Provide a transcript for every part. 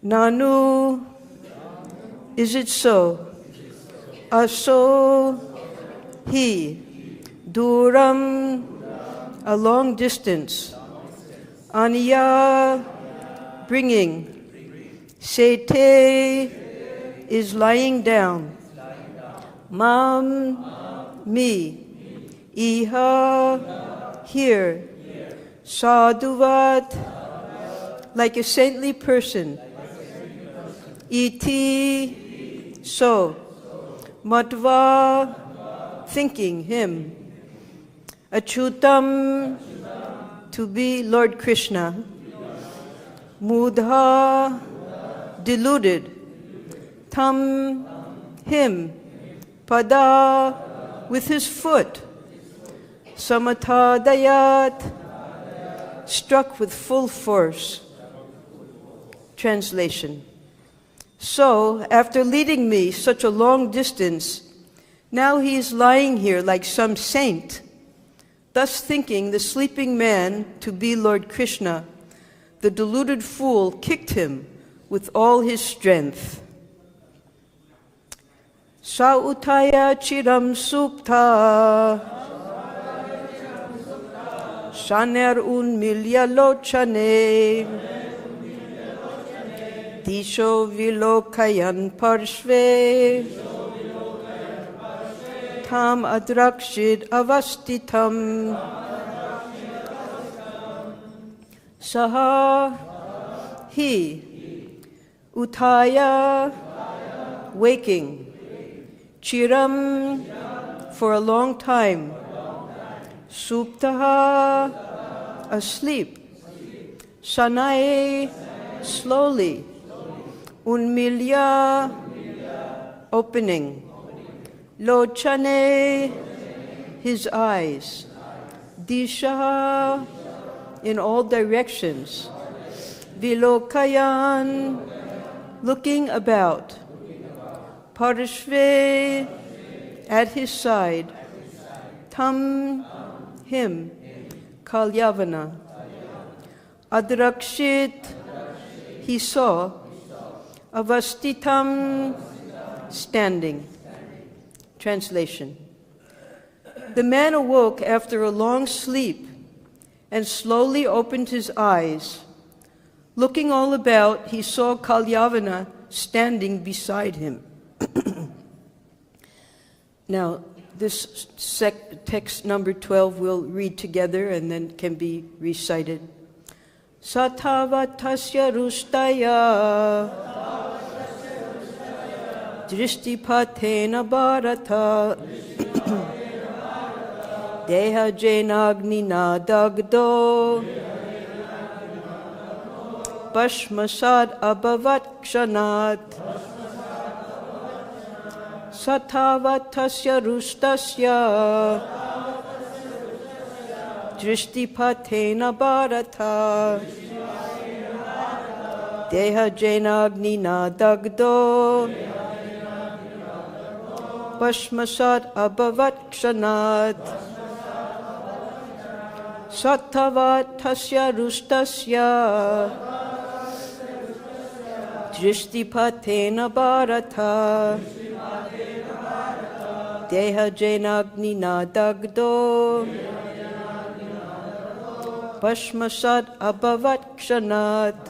Nanu, is it so? Asau, he. Dūram, a long distance. Ānīya, bringing. Śete, is lying down. Mam, me. Iha, here. Sādhu-vat, like a saintly person. Iti, so. Matvā, thinking, him. Acyutam, to be Lord Kṛṣṇa. mūḍhas, deluded. Tam, him. Padā, with his foot. Samatāḍayat, struck with full force. Translation. So, after leading me such a long distance, now he is lying here like some saint. Thus thinking the sleeping man to be Lord Kṛṣṇa, the deluded fool kicked him with all his strength. Sa utthāya ciraṁ suptaḥ, shaner milya lochane, disho vilokayan parshve, tam adrakshid avastitam. Saha, he. Utthāya, waking. Ciraṁ, for a long time. Suptaḥ, asleep. Shanai, slowly. Milya, opening. Lochane, his eyes. Disha, in all directions. Vilokayan, looking about. Parshve, at his side. Tam, him. Kalyavana. Adrakshit, he saw. Avastitam, standing. Translation. The man awoke after a long sleep and slowly opened his eyes. Looking all about, he saw Kalyavana standing beside him. Now, this text number 12 we'll read together and then can be recited. Sattvatasya rushtaya drishti-patena bharata deha jenagnina dagdo bhasmasad abhavat kshanat. Sattvatasya rustasya drishti-patena bharata deha jenagnina dagdo bhasmasad abhavat kshanat. Sattvatasya rustasya drishti-patena bharata deha jenagnina dagdo bhasmasad abhavat kshanat.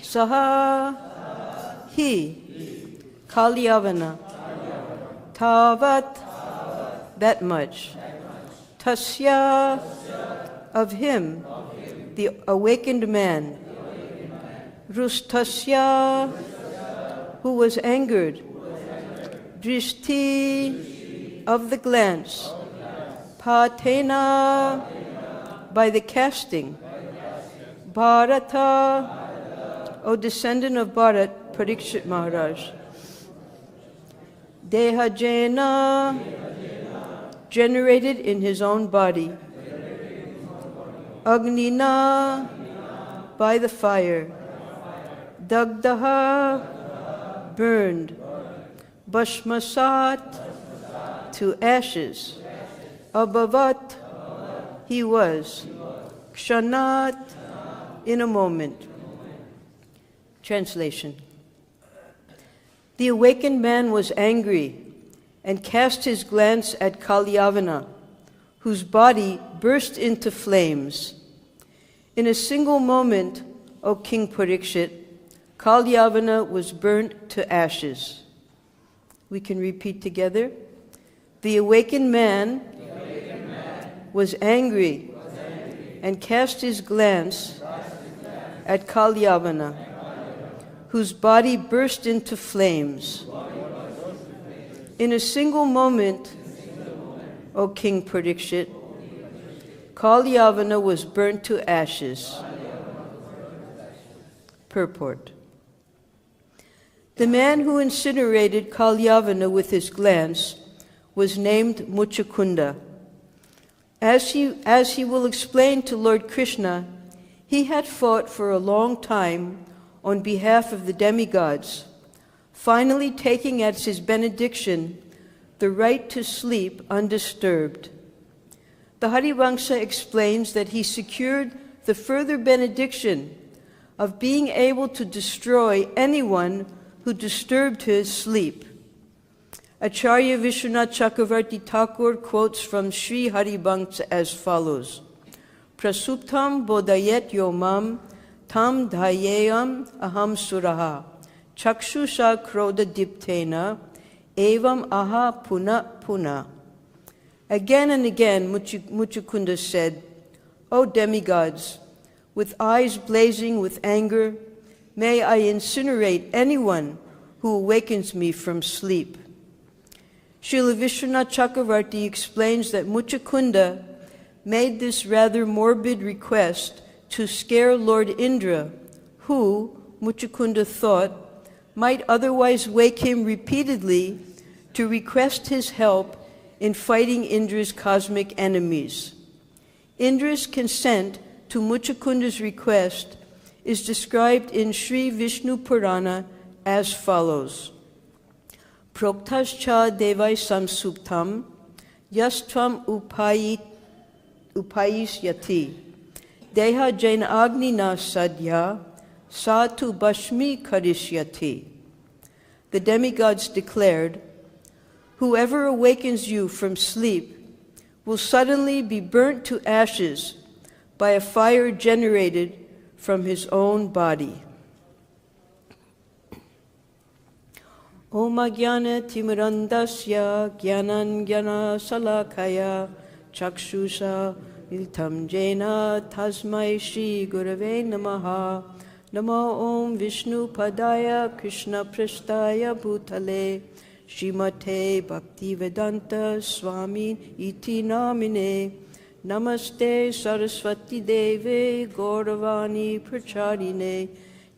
saha, he, Kalyavana, tāvat, that much, tasya, of him, the awakened man, rustasya, who was angered, drishti, of the glance, patena, by the casting, bharata, O descendant of Bharat, Parikshit Maharaj, dehajena, generated in his own body, agnina, by the fire, dagdaha, burned, bhashmasat, to ashes, abhavat, he was, kshanat, in a moment. Translation. The awakened man was angry and cast his glance at Kalyavana, whose body burst into flames. In a single moment, O King Parikshit, Kalyavana was burnt to ashes. We can repeat together. The awakened man was angry and cast his glance at Kalyavana, whose body burst into flames. In a single moment, O King Parikshit, Kalyavana was burnt to ashes. Purport. The man who incinerated Kalyavana with his glance was named Muchukunda. As he will explain to Lord Kṛṣṇa, he had fought for a long time on behalf of the demigods, finally taking as his benediction the right to sleep undisturbed. The Harivamsa explains that he secured the further benediction of being able to destroy anyone who disturbed his sleep. Acharya Vishwanath Chakravarti Thakur quotes from Sri Harivamsa as follows: Prasuptam bodhayet yomam tam dhayeyam aham suraha chakshusha krodha diptena evam aha puna puna. Again and again Muchukunda said, O demigods, with eyes blazing with anger, may I incinerate anyone who awakens me from sleep. Srila Vishwanath Chakravarti explains that Muchukunda made this rather morbid request to scare Lord Indra, who, Muchukunda thought, might otherwise wake him repeatedly to request his help in fighting Indra's cosmic enemies. Indra's consent to Muchukunda's request is described in Sri Vishnu Purana as follows: Proktas cha devai samsuptam yastvam upayisyati deha jaina agnina sadhya satu bashmi karishyati. The demigods declared, whoever awakens you from sleep will suddenly be burnt to ashes by a fire generated from his own body. Om Ajnana Timirandasya Jnanan Jnana Salakaya Chakshusha Miltam Jena Tasmai Shri Gurave Namaha. Namo Om Vishnu Padaya Krishna Prasthaya Bhutale Srimate Bhaktivedanta Swami Iti Namine. Namaste Saraswati Deve Gauravani Pracharine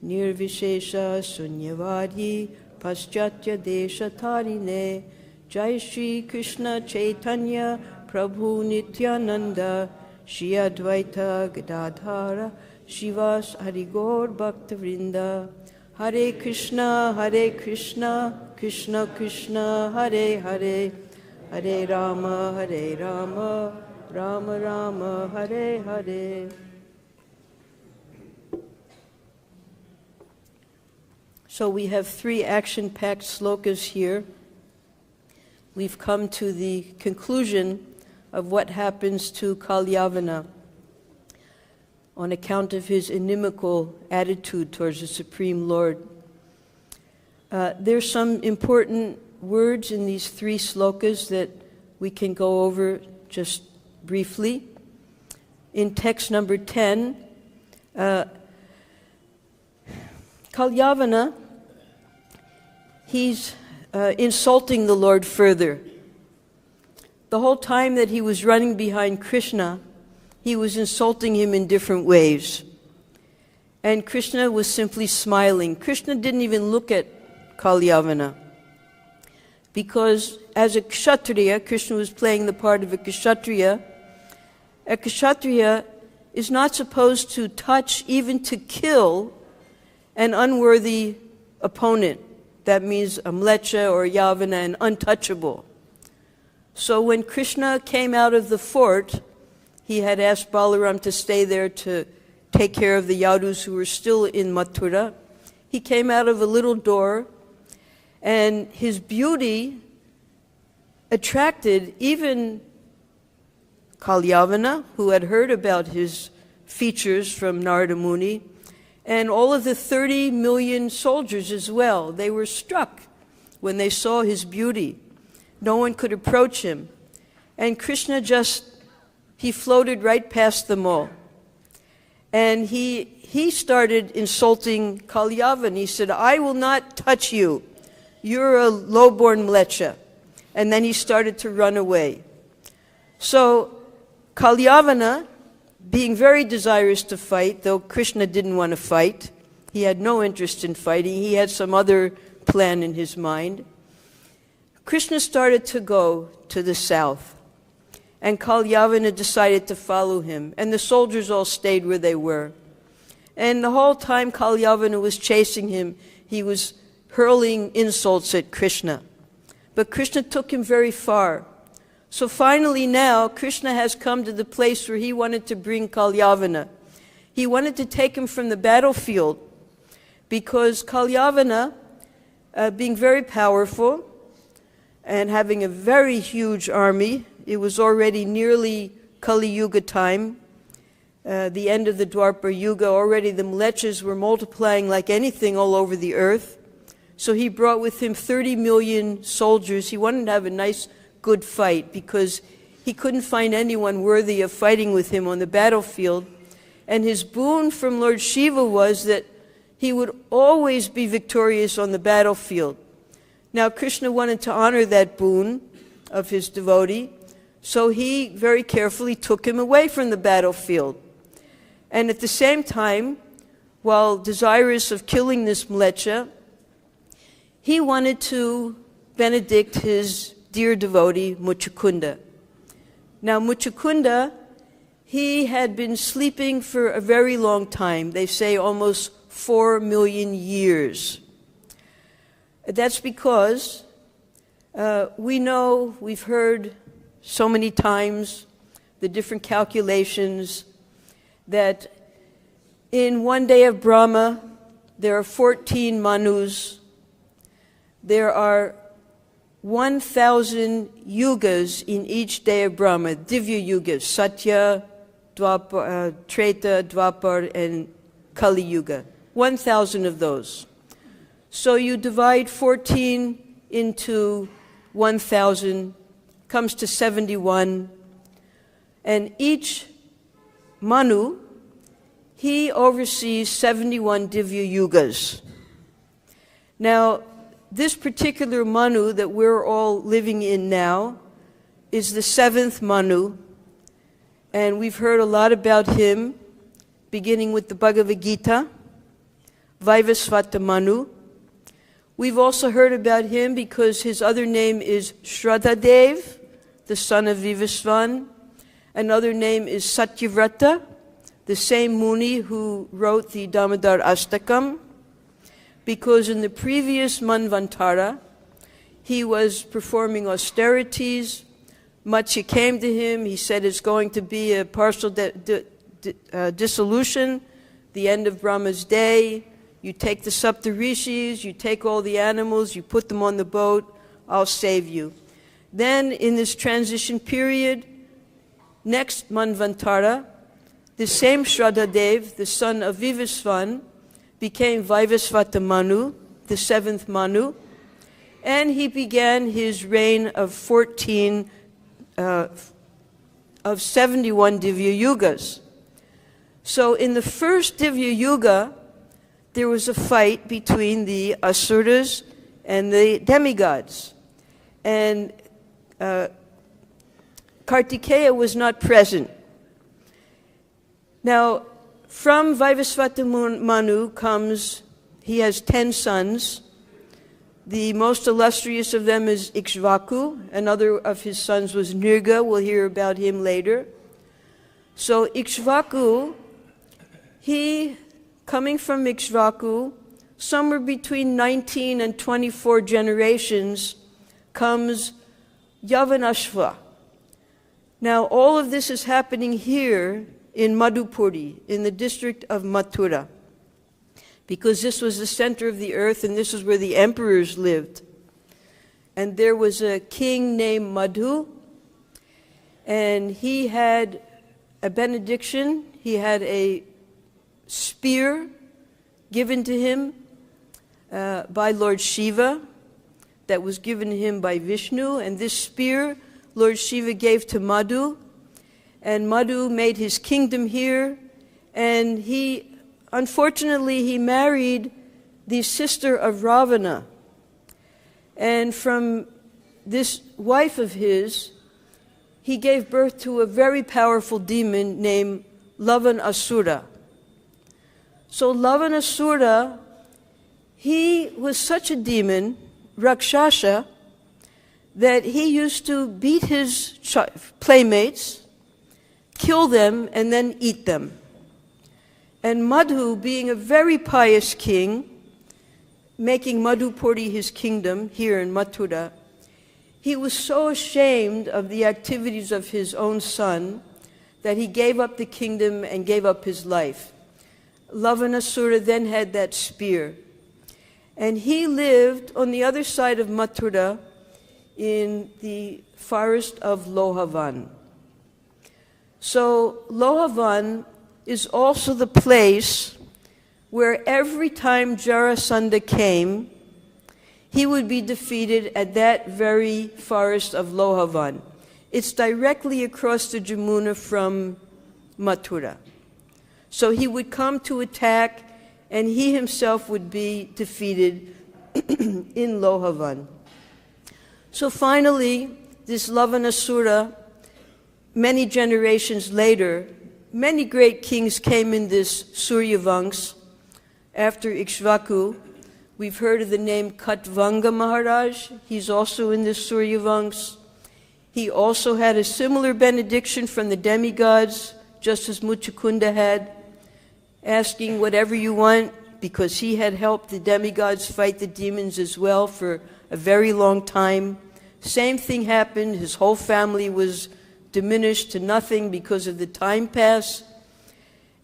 Nirvishesha Sunyavadi Paschatya Desha Tarine. Jai Shri Krishna Chaitanya Prabhu Nityananda Shri Advaita Gadadhara Shivas Harigaur Bhaktavrinda. Hare Krishna, Krishna Krishna, Hare Hare, Hare Rama, Rama Rama, Hare Hare. So we have 3 action-packed slokas here. We've come to the conclusion of what happens to Kalyavana. on account of his inimical attitude towards the Supreme Lord. There's some important words in these 3 slokas that we can go over just briefly. In text number 10, Kalyavana, he's insulting the Lord further. The whole time that he was running behind Kṛṣṇa, he was insulting him in different ways. And Kṛṣṇa was simply smiling. Kṛṣṇa didn't even look at Kalyavana, because as a kshatriya, Kṛṣṇa was playing the part of a kshatriya. A kshatriya is not supposed to touch, even to kill, an unworthy opponent. That means a mlecha or yavana, an untouchable. So when Kṛṣṇa came out of the fort, he had asked Balaram to stay there to take care of the yadus who were still in Mathura. He came out of a little door, and his beauty attracted even Kalyavana, who had heard about his features from Narada Muni, and all of the 30 million soldiers as well. They were struck when they saw his beauty. No one could approach him. And Kṛṣṇa he floated right past them all. And he started insulting Kalyavana. He said, "I will not touch you. You're a low-born mlecha." And then he started to run away. So Kalyavana, being very desirous to fight, though Kṛṣṇa didn't want to fight, he had no interest in fighting, he had some other plan in his mind, Kṛṣṇa started to go to the south. And Kalyavana decided to follow him, and the soldiers all stayed where they were. And the whole time Kalyavana was chasing him, he was hurling insults at Kṛṣṇa. But Kṛṣṇa took him very far. So finally now, Kṛṣṇa has come to the place where he wanted to bring Kalyavana. He wanted to take him from the battlefield, because Kalyavana, being very powerful and having a very huge army, it was already nearly Kali Yuga time, the end of the Dwapara Yuga. Already the mlechas were multiplying like anything all over the earth. So he brought with him 30 million soldiers. He wanted to have a nice, good fight, because he couldn't find anyone worthy of fighting with him on the battlefield. And his boon from Lord Shiva was that he would always be victorious on the battlefield. Now Kṛṣṇa wanted to honor that boon of his devotee, so he very carefully took him away from the battlefield. And at the same time, while desirous of killing this mlecha, he wanted to benedict his dear devotee, Muchukunda. Now Muchukunda, he had been sleeping for a very long time. They say almost 4 million years. That's because we've heard so many times the different calculations that in one day of Brahma, there are 14 manus. There are 1,000 yugas in each day of Brahma, Divya yugas, Satya, Treta, Dwapar, and Kali Yuga. 1,000 of those. So you divide 14 into 1,000, comes to 71. And each Manu, he oversees 71 Divya yugas. Now, this particular Manu that we're all living in now is the 7th Manu, and we've heard a lot about him, beginning with the Bhagavad Gita, Vaivasvata Manu. We've also heard about him because his other name is Shraddhadev, the son of Vivasvan. Another name is Satyavrata, the same Muni who wrote the Damodar Astakam, because in the previous Manvantara, he was performing austerities. Matsya came to him, he said it's going to be a partial dissolution, the end of Brahma's day. You take the Saptarishis, you take all the animals, you put them on the boat, I'll save you. Then in this transition period, next Manvantara, the same Shraddhadev, the son of Vivasvan, became Vaivasvata Manu, the seventh Manu, and he began his reign of 71 Divya Yugas. So in the first Divya Yuga, there was a fight between the asuras and the demigods. And Kartikeya was not present. Now, from Vaivasvata Manu comes, he has 10 sons. The most illustrious of them is Ikshvaku. Another of his sons was Nirga. We'll hear about him later. So Ikshvaku, coming from Ikshvaku, somewhere between 19 and 24 generations, comes Yavanashva. Now, all of this is happening here in Madhupuri, in the district of Mathura, because this was the center of the earth and this is where the emperors lived. And there was a king named Madhu, and he had a benediction. He had a spear given to him by Lord Shiva that was given to him by Vishnu, and this spear Lord Shiva gave to Madhu, and Madhu made his kingdom here, and unfortunately he married the sister of Ravana, and from this wife of his he gave birth to a very powerful demon named Lavanasura. So Lavanasura, he was such a demon, Rakshasa, that he used to beat his playmates, kill them, and then eat them. And Madhu, being a very pious king, making Madhupuri his kingdom here in Mathura, he was so ashamed of the activities of his own son that he gave up the kingdom and gave up his life. Lavanasura then had that spear. And he lived on the other side of Mathura in the forest of Lohavan. So Lohavan is also the place where every time Jarasandha came, he would be defeated at that very forest of Lohavan. It's directly across the Jamuna from Mathura. So he would come to attack, and he himself would be defeated in Lohavan. So finally, this Lavanasura, many generations later, many great kings came in this Suryavansh after Ikshvaku. We've heard of the name Katvanga Maharaj. He's also in this Suryavansh. He also had a similar benediction from the demigods, just as Muchukunda had, asking whatever you want, because he had helped the demigods fight the demons as well for a very long time. Same thing happened. His whole family was diminished to nothing because of the time pass.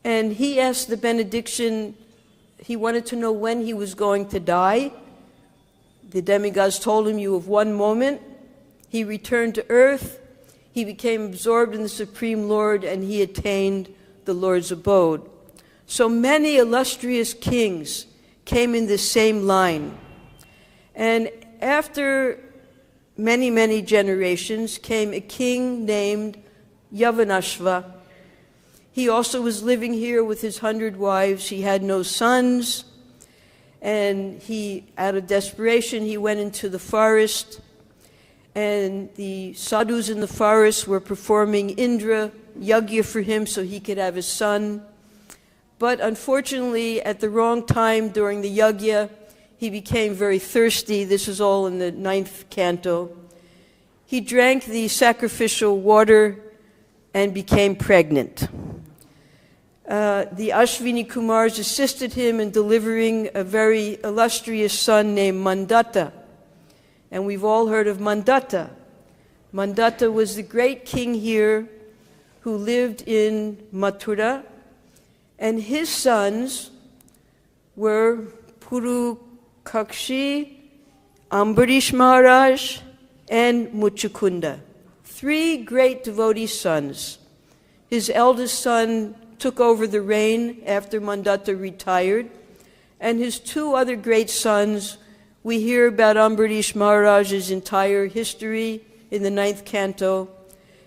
And he asked the benediction. He wanted to know when he was going to die. The demigods told him, "You have one moment." He returned to earth. He became absorbed in the Supreme Lord, and he attained the Lord's abode. So many illustrious kings came in the same line. And after many, many generations came a king named Yavanashva. He also was living here with his 100 wives. He had no sons. And out of desperation, he went into the forest. And the sadhus in the forest were performing Indra yagya for him so he could have his son. But unfortunately, at the wrong time during the yagya, he became very thirsty. This is all in the 9th canto. He drank the sacrificial water and became pregnant. The Ashvini Kumars assisted him in delivering a very illustrious son named Mandatta. And we've all heard of Mandatta. Mandatta was the great king here who lived in Mathura. And his sons were Purukakshi, Ambarish Maharaj, and Muchukunda. 3 great devotee sons. His eldest son took over the reign after Mandatta retired. And his two other great sons, we hear about Ambarish Maharaj's entire history in the 9th canto.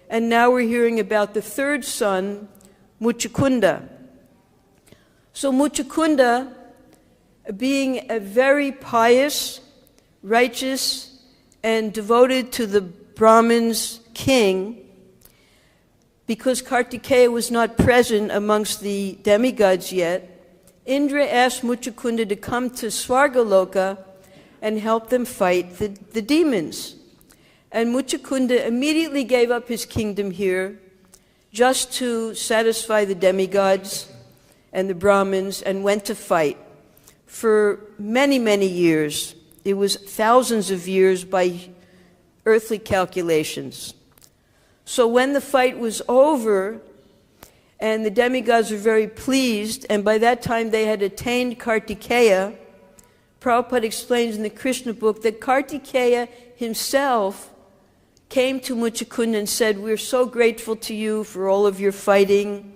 And now we're hearing about the third son, Muchukunda. So Muchukunda, being a very pious, righteous, and devoted to the Brahmin's king, because Kartikeya was not present amongst the demigods yet, Indra asked Muchukunda to come to Svargaloka and help them fight the demons. And Muchukunda immediately gave up his kingdom here just to satisfy the demigods and the Brahmins and went to fight for many, many years. It was thousands of years by earthly calculations. So when the fight was over, and the demigods were very pleased, and by that time they had attained Kartikeya, Prabhupada explains in the Krishna book that Kartikeya himself came to Muchukunda and said, "We're so grateful to you for all of your fighting.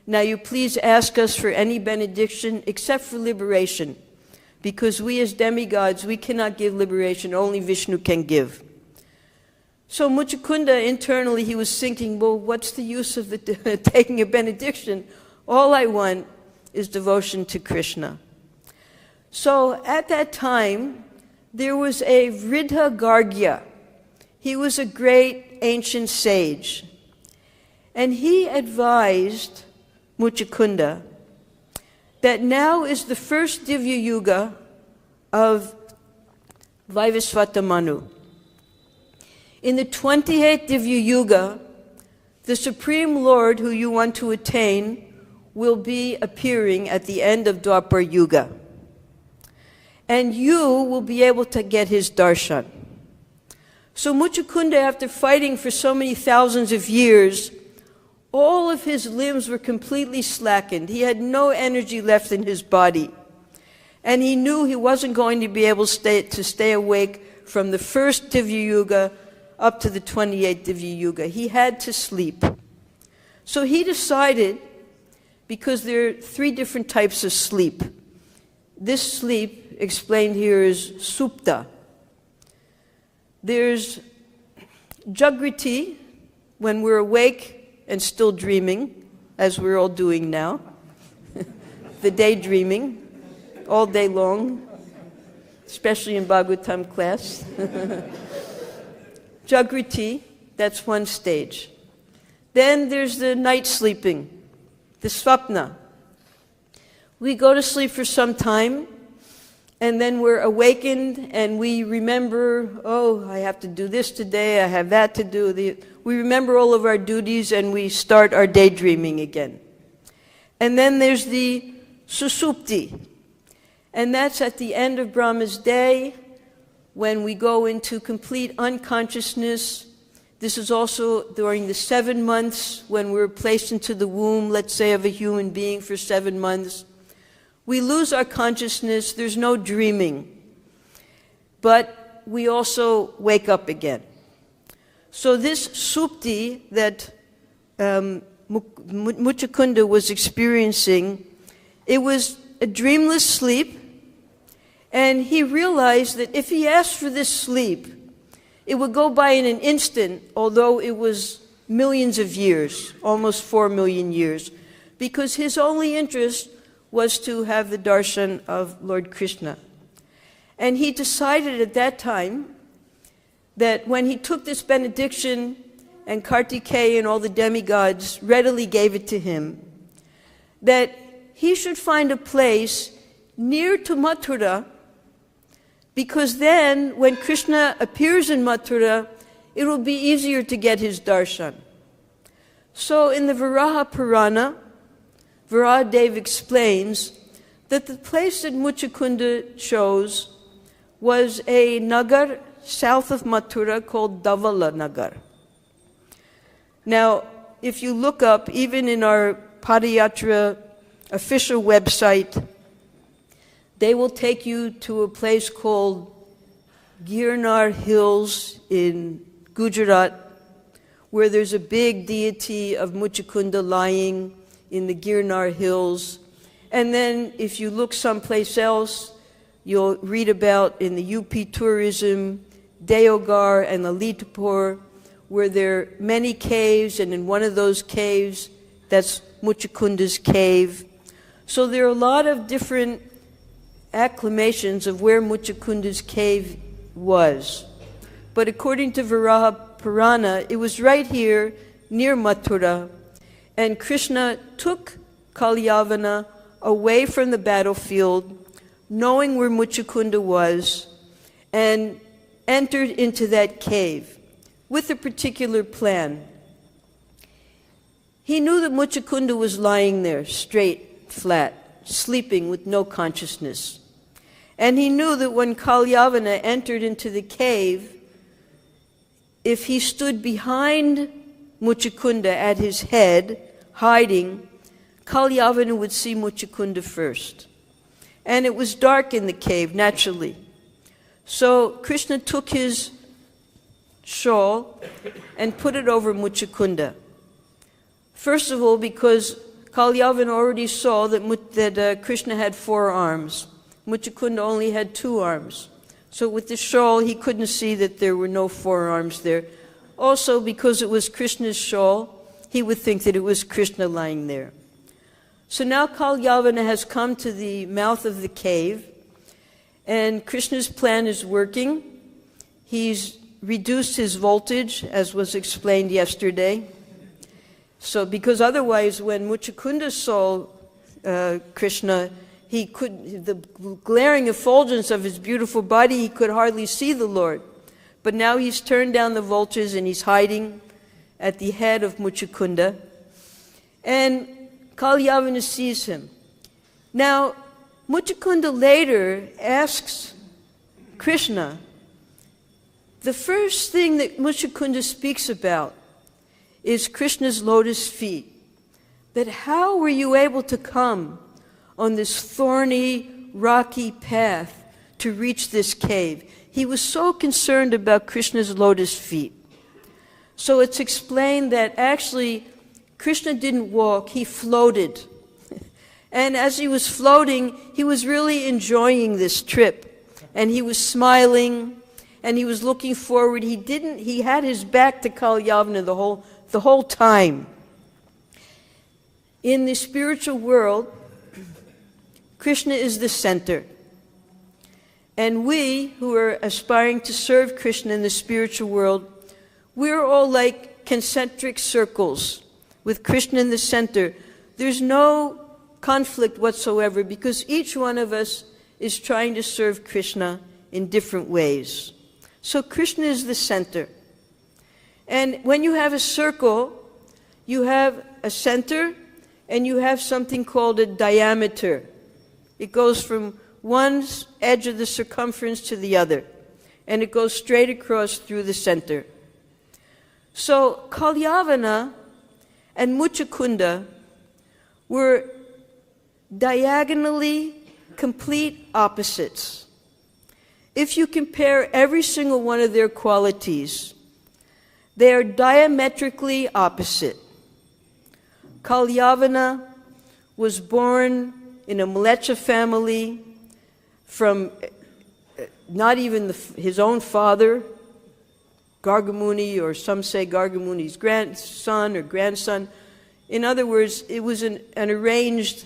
Now you please ask us for any benediction except for liberation, because we as demigods, we cannot give liberation, only Vishnu can give." So Muchukunda, internally, he was thinking, well, what's the use of taking a benediction? All I want is devotion to Krishna. So at that time, there was a Vridha Gargya. He was a great ancient sage. And he advised Muchukunda that now is the first Divya Yuga of Vaivasvata Manu. In the 28th Divya Yuga, the Supreme Lord who you want to attain will be appearing at the end of Dwapar Yuga. And you will be able to get his darshan. So Muchukunda, after fighting for so many thousands of years, all of his limbs were completely slackened. He had no energy left in his body. And he knew he wasn't going to be able to stay awake from the first Divya Yuga up to the 28th Divya Yuga. He had to sleep. So he decided, because there are 3 different types of sleep. This sleep, explained here, is suptaḥ. There's jagriti, when we're awake and still dreaming, as we're all doing now. The daydreaming, all day long, especially in Bhagavatam class. Jagriti, that's one stage. Then there's the night sleeping, the svapna. We go to sleep for some time, and then we're awakened, and we remember, oh, I have to do this today, I have that to do. We remember all of our duties, and we start our daydreaming again. And then there's the susupti, and that's at the end of Brahma's day, when we go into complete unconsciousness. This is also during the 7 months when we're placed into the womb, let's say, of a human being for 7 months. We lose our consciousness, there's no dreaming. But we also wake up again. So this supti that Muchukunda was experiencing, it was a dreamless sleep. And he realized that if he asked for this sleep, it would go by in an instant, although it was millions of years, almost 4 million years, because his only interest was to have the darshan of Lord Kṛṣṇa. And he decided at that time that when he took this benediction, and Kartikeya and all the demigods readily gave it to him, that he should find a place near to Mathura, because then, when Krishna appears in Mathura, it will be easier to get his darshan. So in the Varaha Purana, Varahadev explains that the place that Muchukunda chose was a nagar south of Mathura called Davala Nagar. Now, if you look up, even in our Padayatra official website, they will take you to a place called Girnar Hills in Gujarat, where there's a big deity of Muchukunda lying in the Girnar hills. And then if you look someplace else, you'll read about in the UP tourism, Deogar and Lalitpur, where there are many caves, and in one of those caves, that's Muchakunda's cave. So there are a lot of different acclamations of where Muchakunda's cave was. But according to Varaha Purana, it was right here near Mathura, and Krishna took Kalyavana away from the battlefield, knowing where Muchakunda was, and entered into that cave with a particular plan. He knew that Muchakunda was lying there, straight, flat, sleeping with no consciousness. And he knew that when Kalyavana entered into the cave, if he stood behind Muchakunda at his head, hiding, Kalyavana would see Muchakunda first. And it was dark in the cave, naturally. So Krishna took his shawl and put it over Muchakunda. First of all, because Kalyavana already saw that Krishna had 4 arms. Muchakunda only had 2 arms. So with the shawl, he couldn't see that there were no 4 arms there. Also, because it was Krishna's shawl, he would think that it was Krishna lying there. So now Kalyavana has come to the mouth of the cave, and Krishna's plan is working. He's reduced his voltage, as was explained yesterday. So, because otherwise, when Muchakunda saw Krishna, the glaring effulgence of his beautiful body, he could hardly see the Lord. But now he's turned down the voltage and he's hiding at the head of Muchakunda. And Kalyavana sees him. Now, Muchakunda later asks Krishna, the first thing that Muchakunda speaks about is Krishna's lotus feet. That how were you able to come on this thorny, rocky path to reach this cave? He was so concerned about Krishna's lotus feet. So it's explained that actually Krishna didn't walk, he floated. And as he was floating, he was really enjoying this trip. And he was smiling, and he was looking forward. He had his back to Kalyavana the whole time. In the spiritual world, Krishna is the center. And we, who are aspiring to serve Krishna in the spiritual world, we're all like concentric circles with Krishna in the center. There's no conflict whatsoever because each one of us is trying to serve Krishna in different ways. So Krishna is the center. And when you have a circle, you have a center and you have something called a diameter. It goes from one edge of the circumference to the other, and it goes straight across through the center. So Kalyavana and Muchakunda were diagonally complete opposites. If you compare every single one of their qualities, they are diametrically opposite. Kalyavana was born in a Mlecha family from not even his own father, Gargamuni, or some say Gargamuni's grandson or grandson. In other words, it was an arranged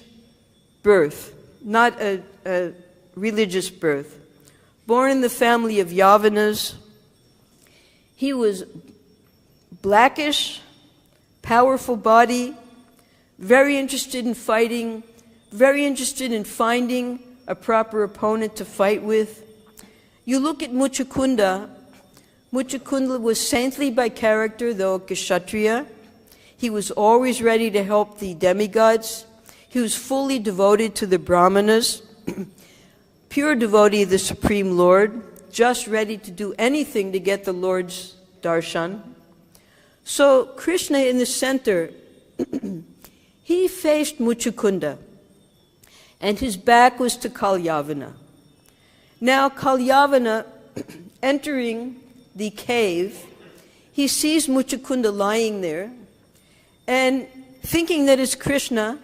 birth, not a religious birth. Born in the family of Yavanas, he was blackish, powerful body, very interested in fighting, very interested in finding a proper opponent to fight with. You look at Muchakunda. Muchakunda was saintly by character, though a kshatriya. He was always ready to help the demigods. He was fully devoted to the brahmanas, pure devotee of the Supreme Lord, just ready to do anything to get the Lord's darshan. So Krishna in the center, he faced Muchakunda, and his back was to Kalyavana. Now Kalyavana, entering the cave, he sees Muchakunda lying there, and thinking that it's Krishna,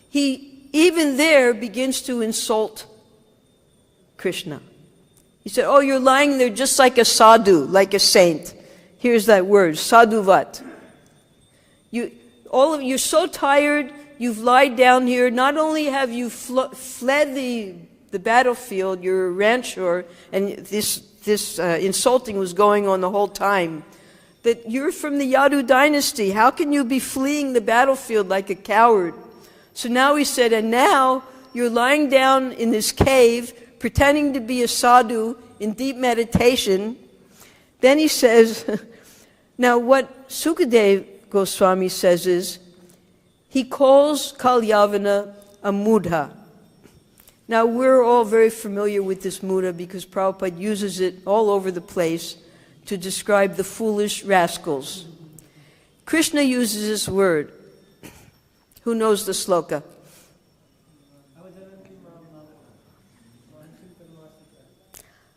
he even there begins to insult Krishna. He said, oh, you're lying there just like a sadhu, like a saint. Here's that word, sādhu-vat. You're so tired, you've lied down here. Not only have you fled the battlefield, you're a rancher, and this insulting was going on the whole time. That you're from the Yadu dynasty. How can you be fleeing the battlefield like a coward? So now he said, and now you're lying down in this cave, pretending to be a sadhu in deep meditation. Then he says, now what Sukadeva Goswami says is, he calls Kalyavana a mūḍhas. Now we're all very familiar with this mūḍhas because Prabhupada uses it all over the place to describe the foolish rascals. Krishna uses this word. Who knows the sloka?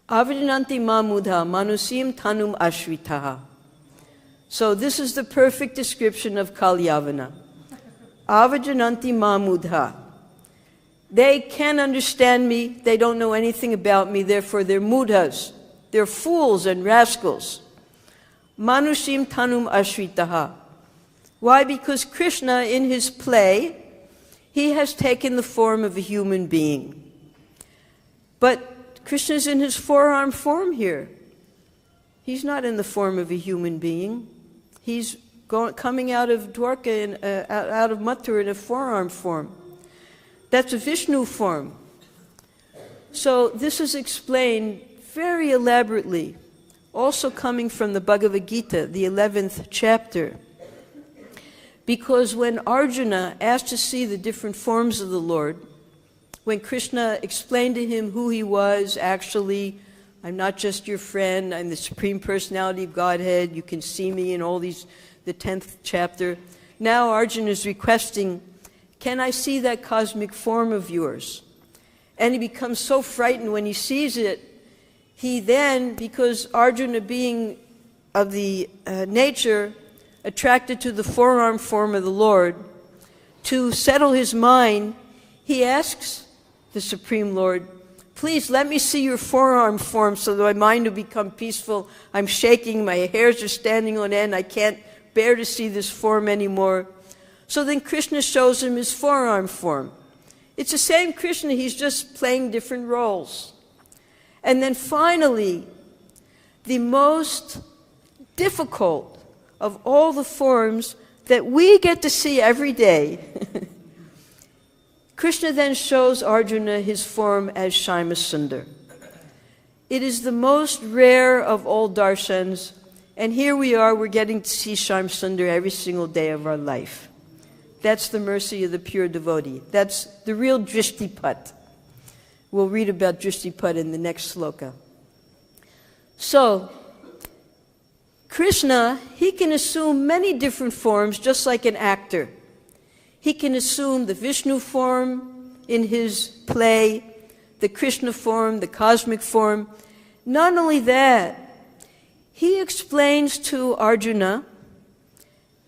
Avajananti ma mūḍhas manusim tanum ashritaha. So this is the perfect description of Kalyavana. Avajananti ma mūḍhas. They can't understand me, they don't know anything about me, therefore they're mūḍhas. They're fools and rascals. Manusim tanum ashritaha. Why? Because Krishna, in his play, he has taken the form of a human being. But Krishna's in his forearm form here. He's not in the form of a human being. He's coming out of Dwarka, out of Mathura in a forearm form. That's a Vishnu form. So this is explained very elaborately, also coming from the Bhagavad Gita, the 11th chapter. Because when Arjuna asked to see the different forms of the Lord, when Krishna explained to him who he was, actually, I'm not just your friend, I'm the Supreme Personality of Godhead, you can see me in all these, the 10th chapter. Now Arjuna is requesting, can I see that cosmic form of yours? And he becomes so frightened when he sees it. He then, because Arjuna being of the nature attracted to the forearm form of the Lord, to settle his mind, he asks the Supreme Lord, please let me see your forearm form so that my mind will become peaceful. I'm shaking, my hairs are standing on end, I can't bear to see this form anymore. So then Krishna shows him his forearm form. It's the same Krishna, he's just playing different roles. And then finally, the most difficult of all the forms that we get to see every day, Krishna then shows Arjuna his form as Shyamasundar. It is the most rare of all darshans, and here we are, we're getting to see Shyamasundar every single day of our life. That's the mercy of the pure devotee. That's the real Drishtipat. We'll read about Drishtipat in the next sloka. So, Krishna, he can assume many different forms just like an actor. He can assume the Vishnu form in his play, the Krishna form, the cosmic form. Not only that, he explains to Arjuna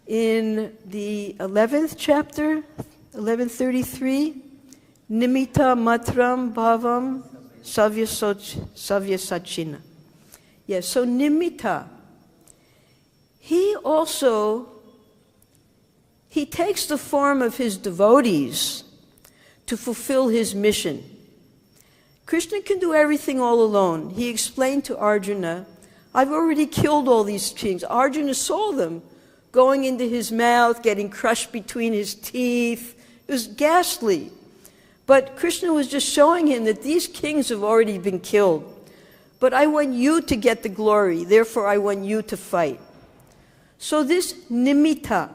in the 11th chapter, 1133, Nimitta matram bhavam savyasachina. Yes, so nimitta. He takes the form of his devotees to fulfill his mission. Krishna can do everything all alone. He explained to Arjuna, I've already killed all these kings. Arjuna saw them going into his mouth, getting crushed between his teeth. It was ghastly. But Krishna was just showing him that these kings have already been killed. But I want you to get the glory, therefore I want you to fight. So this nimitta,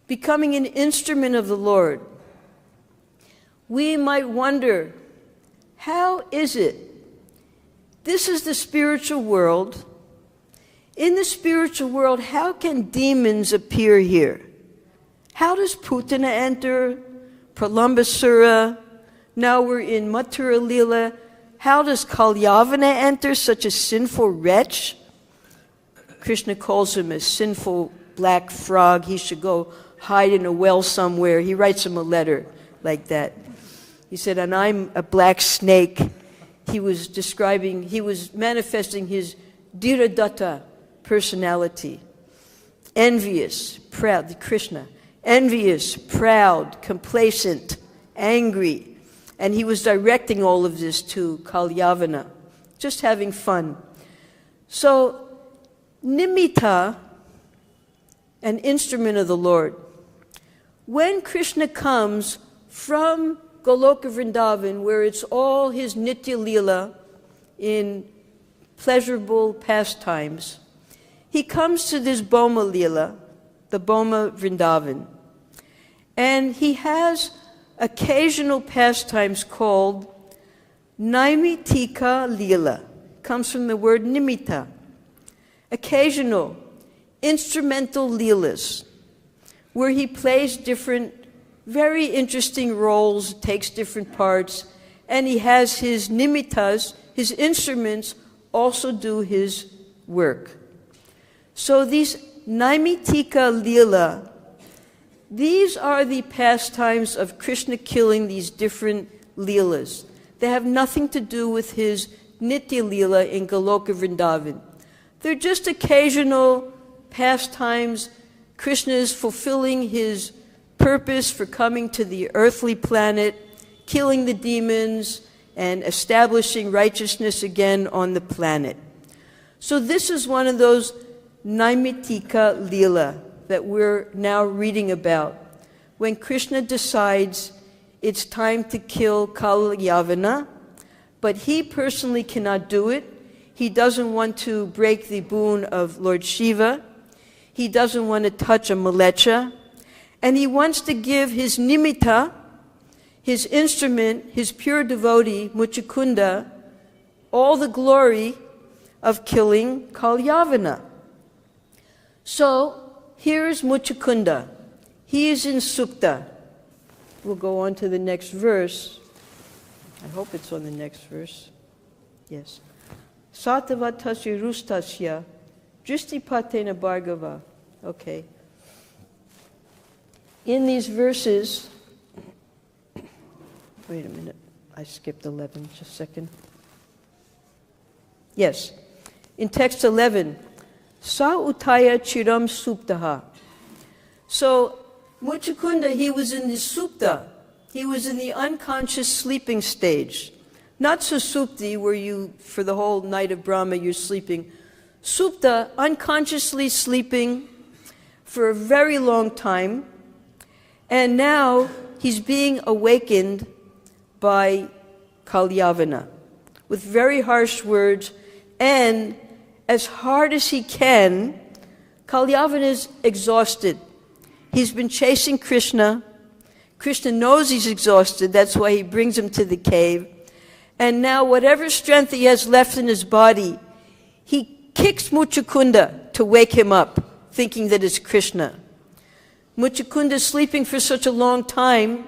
becoming an instrument of the Lord, we might wonder, how is it? This is the spiritual world. In the spiritual world, how can demons appear here? How does Putana enter? Pralambasura? Now we're in Mathura Lila. How does Kalyavana enter, such a sinful wretch? Krishna calls him a sinful black frog. He should go hide in a well somewhere. He writes him a letter like that. He said, and I'm a black snake. He was manifesting his dhiradatta personality. Envious, proud, Krishna. Envious, proud, complacent, angry. And he was directing all of this to Kalyavana, just having fun. So, nimitta, an instrument of the Lord. When Krishna comes from Goloka Vrindavan, where it's all his nitya lila in pleasurable pastimes, he comes to this Boma lila, the Boma Vrindavan, and he has occasional pastimes called Naimitika lila. Comes from the word nimitta. Occasional, instrumental leelas, where he plays different, very interesting roles, takes different parts, and he has his nimittas, his instruments, also do his work. So these Naimitika Leela, these are the pastimes of Krishna killing these different Leelas. They have nothing to do with his Nitya Leela in Goloka Vrindavan. They're just occasional pastimes. Krishna is fulfilling his purpose for coming to the earthly planet, killing the demons, and establishing righteousness again on the planet. So this is one of those Naimitika Leela that we're now reading about, when Krishna decides it's time to kill Kalyavana, but he personally cannot do it. He doesn't want to break the boon of Lord Shiva. He doesn't want to touch a malecha. And he wants to give his nimitta, his instrument, his pure devotee, Muchukunda, all the glory of killing Kalyavana. So, here's Muchukunda. He is in suptaḥ. We'll go on to the next verse. I hope it's on the next verse. Yes. Sādhu-vat tasya rustasya dristipatena bhargava. Okay. In these verses, wait a minute, I skipped 11, just a second. Yes. In text 11, sa utthāya ciraṁ suptaḥ. So, Muchukunda, he was in the suptaḥ. He was in the unconscious sleeping stage. Not susupti, where you, for the whole night of Brahma, you're sleeping. Suptaḥ, unconsciously sleeping for a very long time. And now he's being awakened by Kalyavana with very harsh words. And as hard as he can, Kalyavana is exhausted. He's been chasing Krishna. Krishna knows he's exhausted. That's why he brings him to the cave. And now whatever strength he has left in his body, he kicks Muchukunda to wake him up, thinking that it's Krishna. Muchukunda is sleeping for such a long time.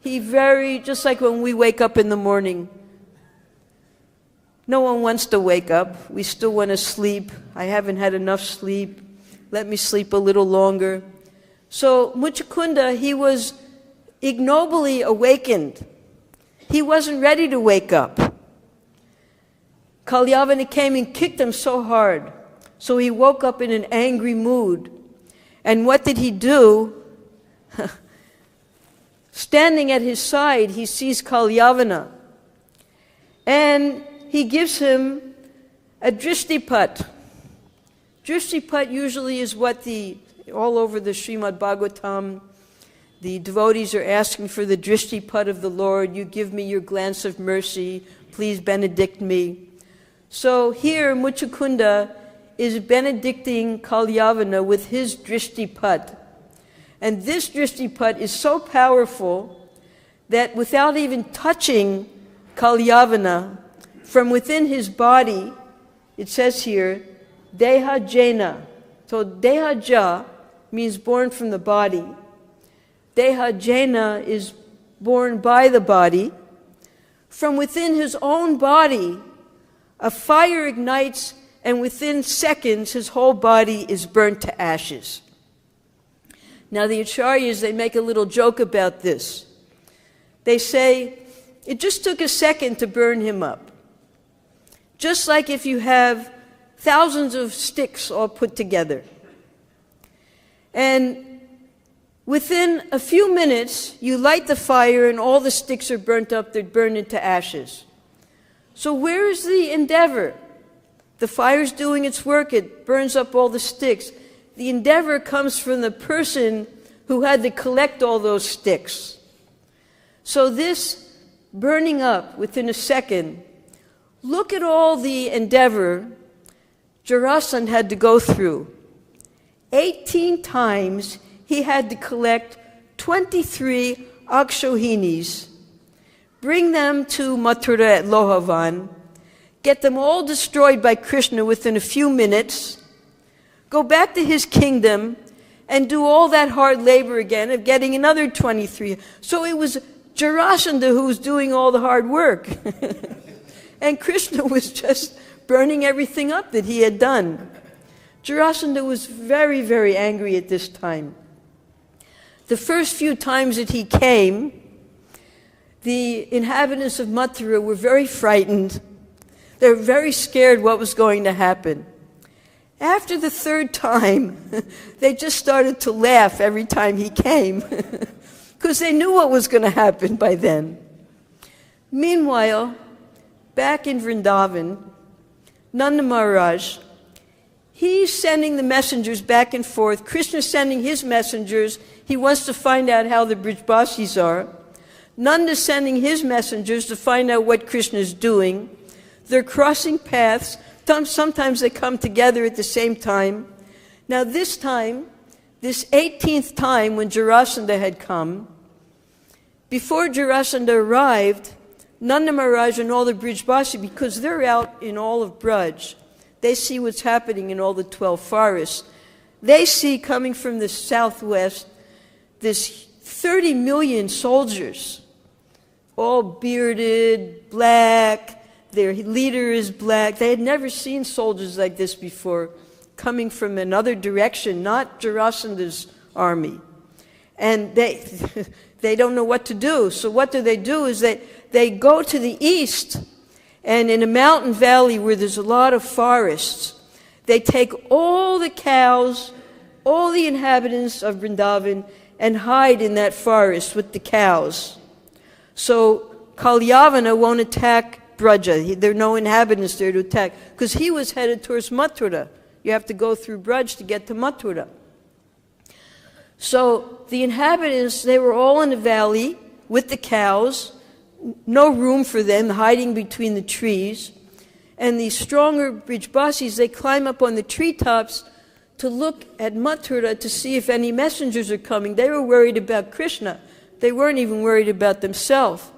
Just like when we wake up in the morning. No one wants to wake up. We still want to sleep. I haven't had enough sleep. Let me sleep a little longer. So Muchukunda, he was ignobly awakened. He wasn't ready to wake up. Kalyavana came and kicked him so hard. So he woke up in an angry mood. And what did he do? Standing at his side, he sees Kalyavana. And he gives him a drishtipat. Drishtipat usually is what all over the Srimad Bhagavatam, the devotees are asking for the drishtipat of the Lord. You give me your glance of mercy. Please benedict me. So here Muchukunda is benedicting Kalyavana with his drishtipat. And this drishtipat is so powerful that without even touching Kalyavana, from within his body, it says here, deha jena. So deha ja means born from the body. Deha jena is born by the body. From within his own body, a fire ignites, and within seconds, his whole body is burnt to ashes. Now the acharyas, they make a little joke about this. They say, it just took a second to burn him up. Just like if you have thousands of sticks all put together. And within a few minutes, you light the fire and all the sticks are burnt up, they're burned into ashes. So where is the endeavor? The fire's doing its work, it burns up all the sticks. The endeavor comes from the person who had to collect all those sticks. So this burning up within a second, look at all the endeavor Jarasandha had to go through. 18 times he had to collect 23 akshohinis, bring them to Mathura at Lohavan, get them all destroyed by Krishna within a few minutes, go back to his kingdom, and do all that hard labor again of getting another 23. So it was Jarasandha who was doing all the hard work. And Krishna was just burning everything up that he had done. Jarasandha was very, very angry at this time. The first few times that he came, the inhabitants of Mathura were very frightened. They were very scared what was going to happen. After the third time, they just started to laugh every time he came, because they knew what was going to happen by then. Meanwhile, back in Vrindavan, Nanda Maharaj, he's sending the messengers back and forth. Krishna's sending his messengers. He wants to find out how the Brijbasis are. Nanda's sending his messengers to find out what Krishna's doing. They're crossing paths. Sometimes they come together at the same time. Now this time, this 18th time when Jarasandha had come, before Jarasandha arrived, Nanda Maharaj and all the Brijbasis, because they're out in all of Braj, they see what's happening in all the 12 forests. They see coming from the southwest this 30 million soldiers, all bearded, black. Their leader is black. They had never seen soldiers like this before, coming from another direction, not Jarasandha's army. And they don't know what to do. So what do? Is they go to the east, and in a mountain valley where there's a lot of forests, they take all the cows, all the inhabitants of Vrindavan, and hide in that forest with the cows. So Kalyavana won't attack Braja. There are no inhabitants there to attack, because he was headed towards Mathura. You have to go through Braj to get to Mathura. So the inhabitants, they were all in the valley with the cows, no room for them, hiding between the trees. And these stronger Brijbasis, they climb up on the treetops to look at Mathura to see if any messengers are coming. They were worried about Krishna. They weren't even worried about themselves.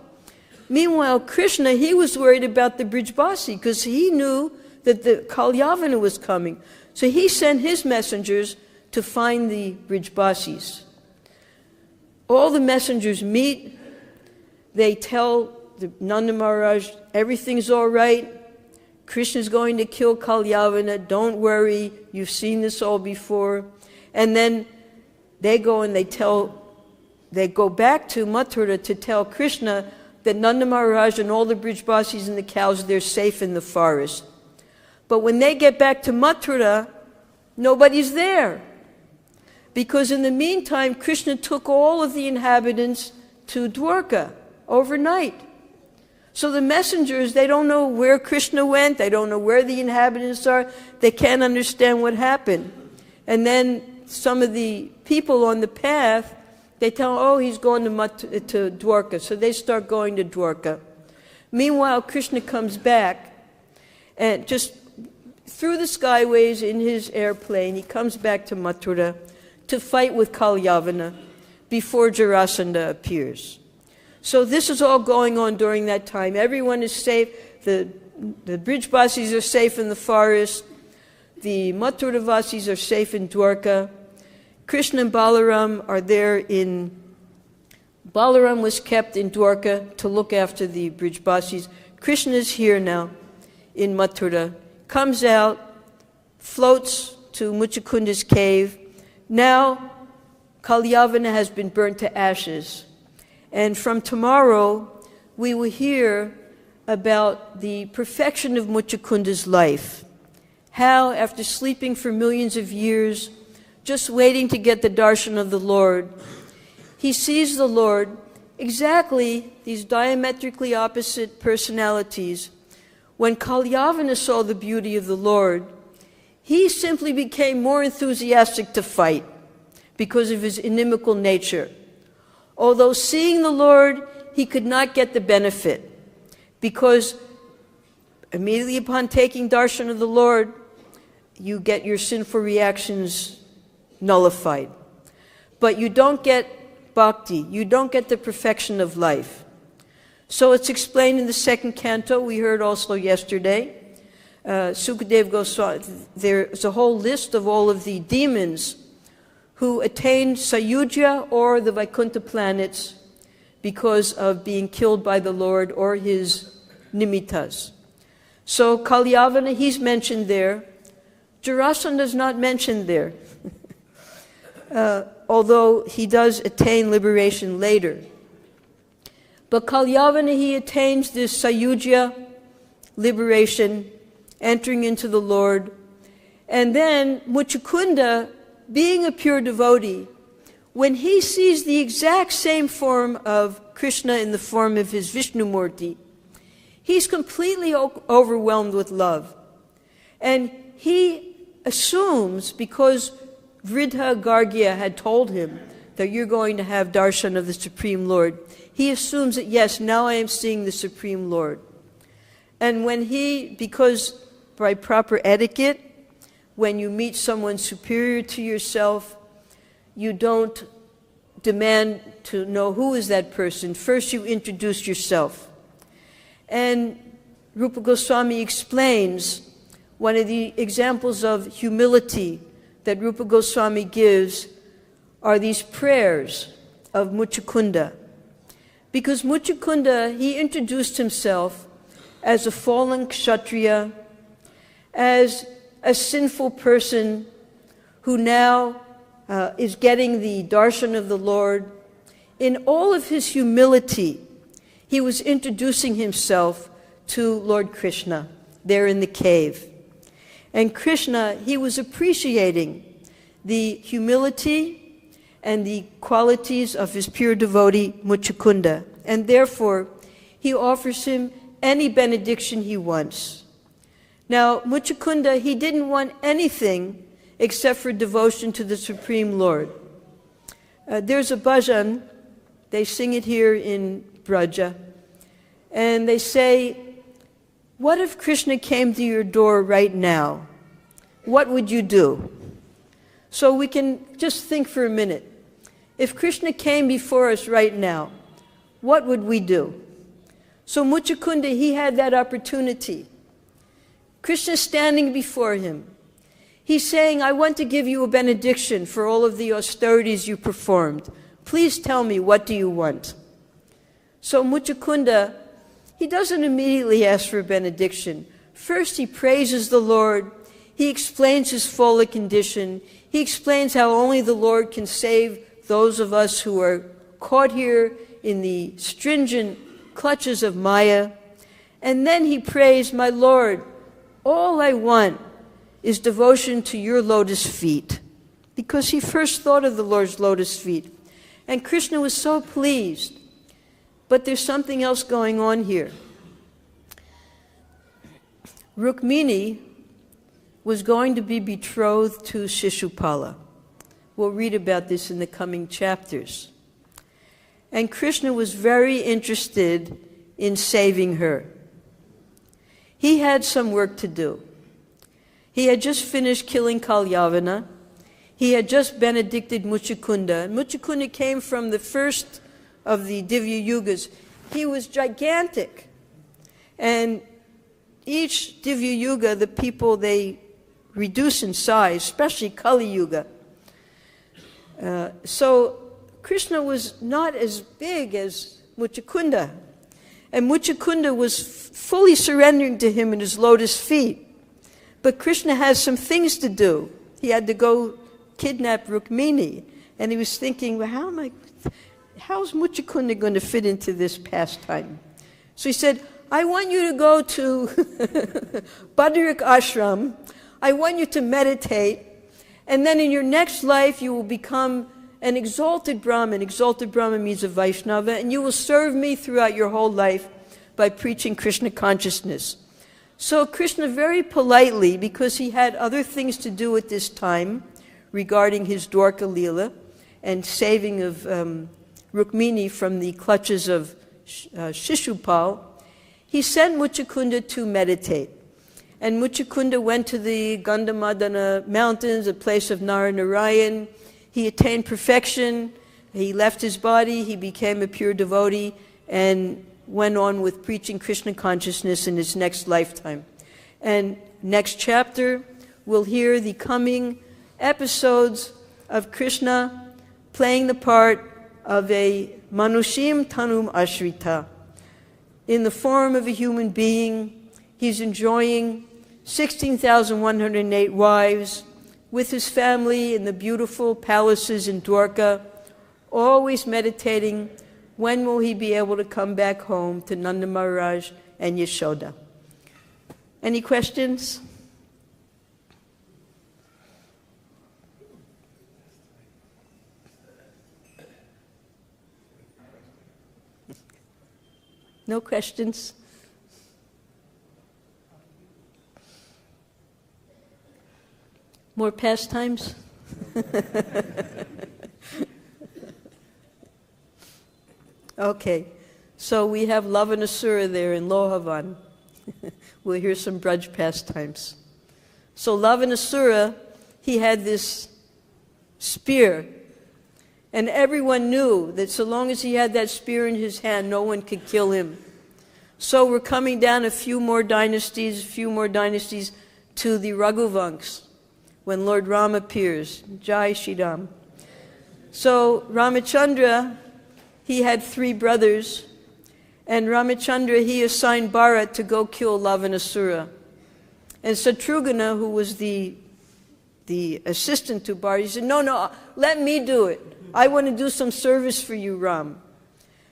Meanwhile, Krishna, he was worried about the Brijbasi, because he knew that the Kalyavana was coming. So he sent his messengers to find the Brijbasis. All the messengers meet. They tell the Nanda Maharaj, everything's all right. Krishna's going to kill Kalyavana. Don't worry. You've seen this all before. And then they go and they go back to Mathura to tell Krishna that Nanda Maharaj and all the Brijbasis and the cows, they're safe in the forest. But when they get back to Mathura, nobody's there. Because in the meantime, Krishna took all of the inhabitants to Dwarka overnight. So the messengers, they don't know where Krishna went, they don't know where the inhabitants are, they can't understand what happened. And then some of the people on the path, they tell, oh, he's going to Dwarka. So they start going to Dwarka. Meanwhile, Krishna comes back, and just through the skyways in his airplane, he comes back to Mathura to fight with Kalyavana before Jarasandha appears. So this is all going on during that time. Everyone is safe. The Brijbasis are safe in the forest. The Mathuravasis are safe in Dwarka. Krishna and Balaram are there in... Balaram was kept in Dwarka to look after the Brijbasis. Krishna is here now in Mathura. Comes out, floats to Muchakunda's cave. Now Kalyavana has been burnt to ashes. And from tomorrow, we will hear about the perfection of Muchakunda's life. How, after sleeping for millions of years, just waiting to get the darshan of the Lord, he sees the Lord, exactly these diametrically opposite personalities. When Kalyavana saw the beauty of the Lord, he simply became more enthusiastic to fight because of his inimical nature. Although seeing the Lord, he could not get the benefit, because immediately upon taking darshan of the Lord, you get your sinful reactions nullified. But you don't get bhakti, you don't get the perfection of life. So it's explained in the second canto, we heard also yesterday. Sukadeva Goswami, there's a whole list of all of the demons who attained Sayujya or the Vaikuntha planets because of being killed by the Lord or his nimittas. So Kalyavana, he's mentioned there. Jarasandha is not mentioned there, although he does attain liberation later. But Kalyavana, he attains this Sayujya liberation, entering into the Lord. And then Muchukunda, being a pure devotee, when he sees the exact same form of Krishna in the form of his Vishnu Murti, he's completely overwhelmed with love. And he assumes, because Vridha Gargya had told him that you're going to have darshan of the Supreme Lord, he assumes that, yes, now I am seeing the Supreme Lord. And when because by proper etiquette, when you meet someone superior to yourself, you don't demand to know who is that person. First you introduce yourself. And Rupa Goswami explains one of the examples of humility that Rupa Goswami gives are these prayers of Muchukunda. Because Muchukunda, he introduced himself as a fallen kshatriya, as a sinful person who now is getting the darshan of the Lord. In all of his humility, he was introducing himself to Lord Kṛṣṇa there in the cave. And Krishna, he was appreciating the humility and the qualities of his pure devotee, Muchukunda. And therefore, he offers him any benediction he wants. Now, Muchukunda, he didn't want anything except for devotion to the Supreme Lord. There's a bhajan, they sing it here in Braja, and they say, what if Krishna came to your door right now? What would you do? So we can just think for a minute. If Krishna came before us right now, what would we do? So Muchukunda, he had that opportunity. Krishna standing before him. He's saying, I want to give you a benediction for all of the austerities you performed. Please tell me, what do you want? So Muchukunda, he doesn't immediately ask for a benediction. First he praises the Lord. He explains his fallen condition. He explains how only the Lord can save those of us who are caught here in the stringent clutches of Maya. And then he prays, my Lord, all I want is devotion to your lotus feet. Because he first thought of the Lord's lotus feet. And Krishna was so pleased. But there's something else going on here. Rukmini was going to be betrothed to Shishupala. We'll read about this in the coming chapters. And Krishna was very interested in saving her. He had some work to do. He had just finished killing Kalyavana. He had just benedicted Muchukunda. Muchukunda came from the first of the Divya Yugas. He was gigantic. And each Divya Yuga, the people, they reduce in size, especially Kali Yuga. So Krishna was not as big as Muchukunda. And Muchukunda was fully surrendering to him in his lotus feet. But Krishna has some things to do. He had to go kidnap Rukmini And he was thinking, well, how's Muchukunda going to fit into this pastime? So he said, I want you to go to Badarik Ashram. I want you to meditate. And then in your next life, you will become an exalted Brahmin. Exalted Brahmin means a Vaishnava. And you will serve me throughout your whole life by preaching Krishna consciousness. So Krishna very politely, because he had other things to do at this time regarding his Dwarka Leela and saving of Rukmini from the clutches of Shishupal, he sent Muchukunda to meditate. And Muchukunda went to the Gandhamadana mountains, a place of Narayan. He attained perfection. He left his body. He became a pure devotee and went on with preaching Krishna consciousness in his next lifetime. And next chapter, we'll hear the coming episodes of Krishna playing the part of a manushim tanum ashrita. In the form of a human being, he's enjoying 16,108 wives with his family in the beautiful palaces in Dwarka, always meditating, when will he be able to come back home to Nanda Maharaj and Yashoda? Any questions? No questions? More pastimes? Okay, so we have Lavanasura there in Lohavan. We'll hear some Braj pastimes. So Lavanasura, he had this spear, and everyone knew that so long as he had that spear in his hand, no one could kill him. So we're coming down a few more dynasties to the Raghuvanks, when Lord Ram appears. Jai Shri Ram. So Ramachandra, he had 3 brothers, and Ramachandra, he assigned Bharat to go kill Lavanasura. And Satrughna, who was the assistant to Bharat, he said, no, let me do it. I want to do some service for you, Ram.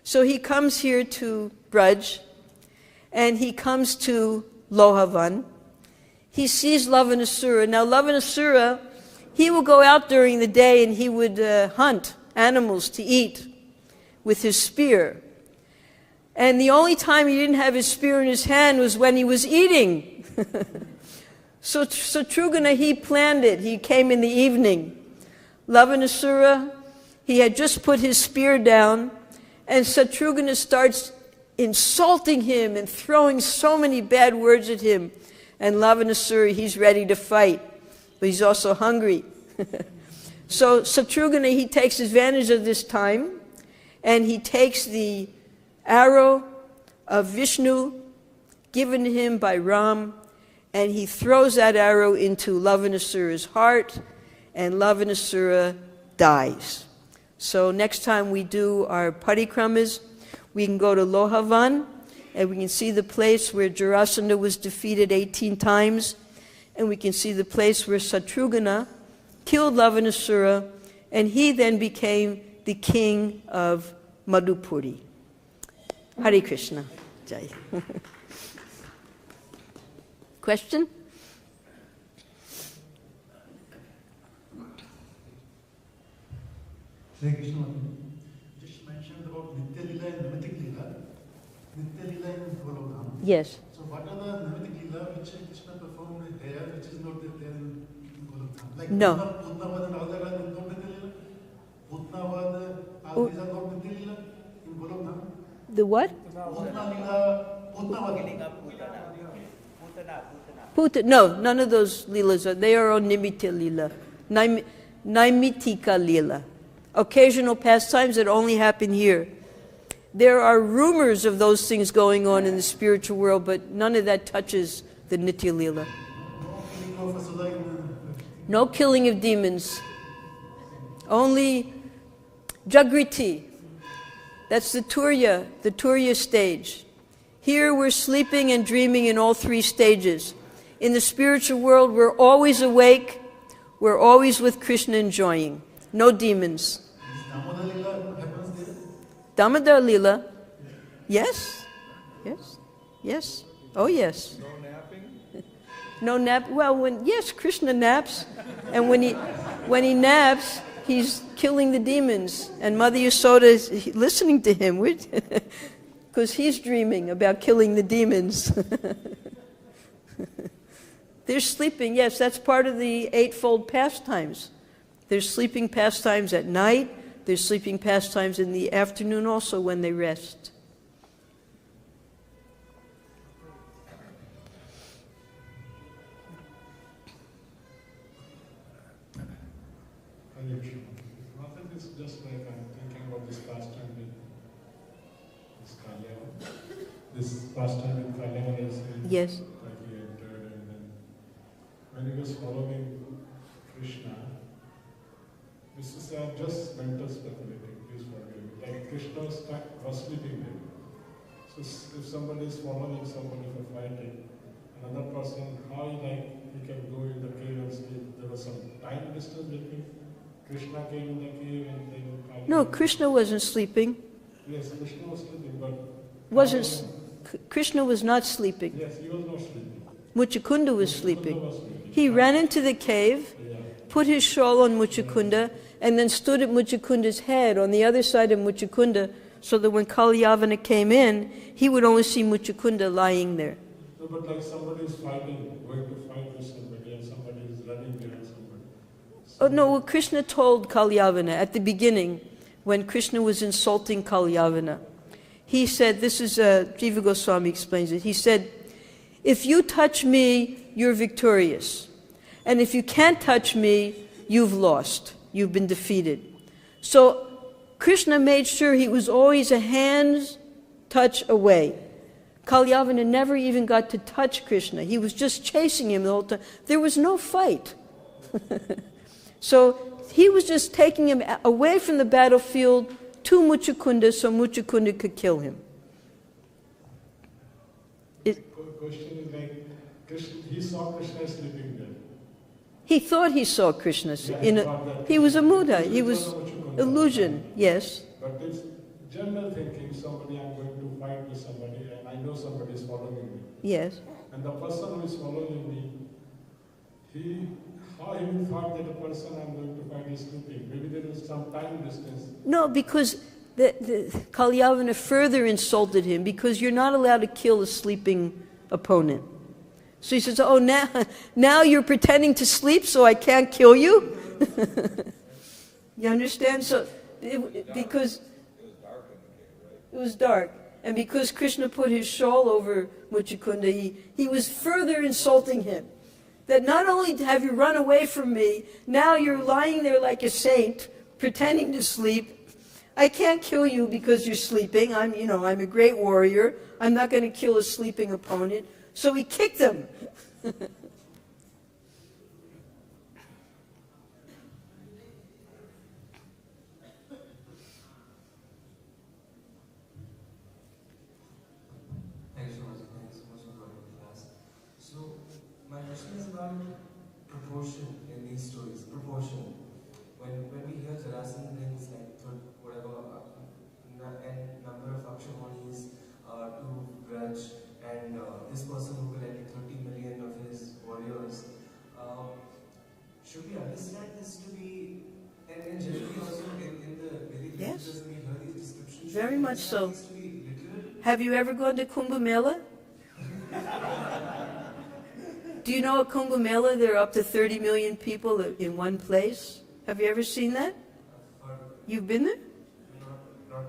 So he comes here to Braj, and he comes to Lohavan. He sees Lavanasura. Now Lavanasura, he will go out during the day and he would hunt animals to eat with his spear. And the only time he didn't have his spear in his hand was when he was eating. So Satrughna, he planned it. He came in the evening. Lavanasura, he had just put his spear down, and Satrughna starts insulting him and throwing so many bad words at him. And Lavanasura, he's ready to fight, but he's also hungry. So Satrughna, he takes advantage of this time, and he takes the arrow of Vishnu given to him by Ram, and he throws that arrow into Lavanasura's heart, and Lavanasura dies. So next time we do our parikramas, we can go to Lohavan, and we can see the place where Jarasandha was defeated 18 times, and we can see the place where Satrughna killed Lavanasura, and he then became the king of Madhupuri. Hare Krishna. Jai. Question? Hare Krishna. Just mentioned about Nitya Lila and Nimitik Lila. Nitya Lila in Vrindavan. Yes. So what are the Nimitik Lila which Krishna performed there, which is not there in Vrindavan? Like No. Utthāya and all that are not Nitya Lila? Utthāya, all these are not Nitya Lila in Vrindavan? The what? No, none of those leelas are. They are on Nimitta Leela. Naimitika Leela. Occasional pastimes that only happen here. There are rumors of those things going on in the spiritual world, but none of that touches the Nitya Leela. No killing of demons. Only Jagriti. That's the Turiya stage. Here we're sleeping and dreaming in all 3 stages. In the spiritual world, we're always awake, we're always with Krishna enjoying. No demons. This Damodar Lila, what happens there? Damodar Lila. Yes. Yes. Yes. Oh yes. No napping? No nap. Well, yes, Krishna naps, and when he naps, he's killing the demons. And Mother Yasoda is listening to him, because he's dreaming about killing the demons. They're sleeping. Yes, that's part of the eightfold pastimes. There's sleeping pastimes at night. There's sleeping pastimes in the afternoon also when they rest. Nothing is just like I'm thinking about this pastime with this Kalyan. This pastime with Kalyan is Yes. like he entered, and then when he was following Krishna, this is just mental speculating, please forgive me. Like Krishna was sleeping there. So if somebody is following somebody for fighting, another person, how he can go in the cave and sleep? There was some time distance between Krishna came in the cave and then Kalyan. No, Krishna wasn't sleeping. Yes, Krishna was sleeping, but Krishna was not sleeping. yes, he was not sleeping. Muchukunda was Muchukunda sleeping. was sleeping. He ran into the cave, Yeah. put his shawl on Muchukunda, and then stood at Muchukunda's head on the other side of Muchukunda, so that when Kalyavana came in, he would only see Muchukunda lying there. No, but like somebody is fighting, going to fight with somebody, and somebody is running behind somebody. Oh no, well, Krishna told Kalyavana at the beginning, when Krishna was insulting Kalyavana. He said, this is, Jiva Goswami explains it, he said, if you touch me, you're victorious. And if you can't touch me, you've lost. You've been defeated. So Krishna made sure he was always a hand's touch away. Kalyavana never even got to touch Krishna. He was just chasing him the whole time. There was no fight. So he was just taking him away from the battlefield to Muchukunda so Muchukunda could kill him. Question is like, he saw Krishna sleeping there. He thought he saw Krishna. Yeah, He was a mūḍhas. He was Muchukunda. illusion, yes. But it's general thinking, somebody, I'm going to fight with somebody, and I know somebody is following me. Yes. And the person who is following me, how he thought that the person I'm going to fight is sleeping. Maybe there is some time distance. No, because the Kalyavana further insulted him, because you're not allowed to kill a sleeping opponent. So he says, oh, now you're pretending to sleep so I can't kill you? You understand? So, because it was dark. And because Krishna put his shawl over Muchukunda, he was further insulting him. That not only have you run away from me, now you're lying there like a saint, pretending to sleep. I can't kill you because you're sleeping. I'm a great warrior. I'm not going to kill a sleeping opponent. So he kicked him. Thank you so much for joining the class. So, my question is about proportion in these stories. Proportion. When we hear Jarasandha brings like whatever and number of akshamonis to grudge, and this person who collected 30 million of his warriors, should we understand this to be, and generally also in the Vedic Yes. literatures, we hear these descriptions. Very much so. This to be literal? Have you ever gone to Kumbh Mela? Do you know at Kumbh Mela there are up to 30 million people in one place? Have you ever seen that? You've been there?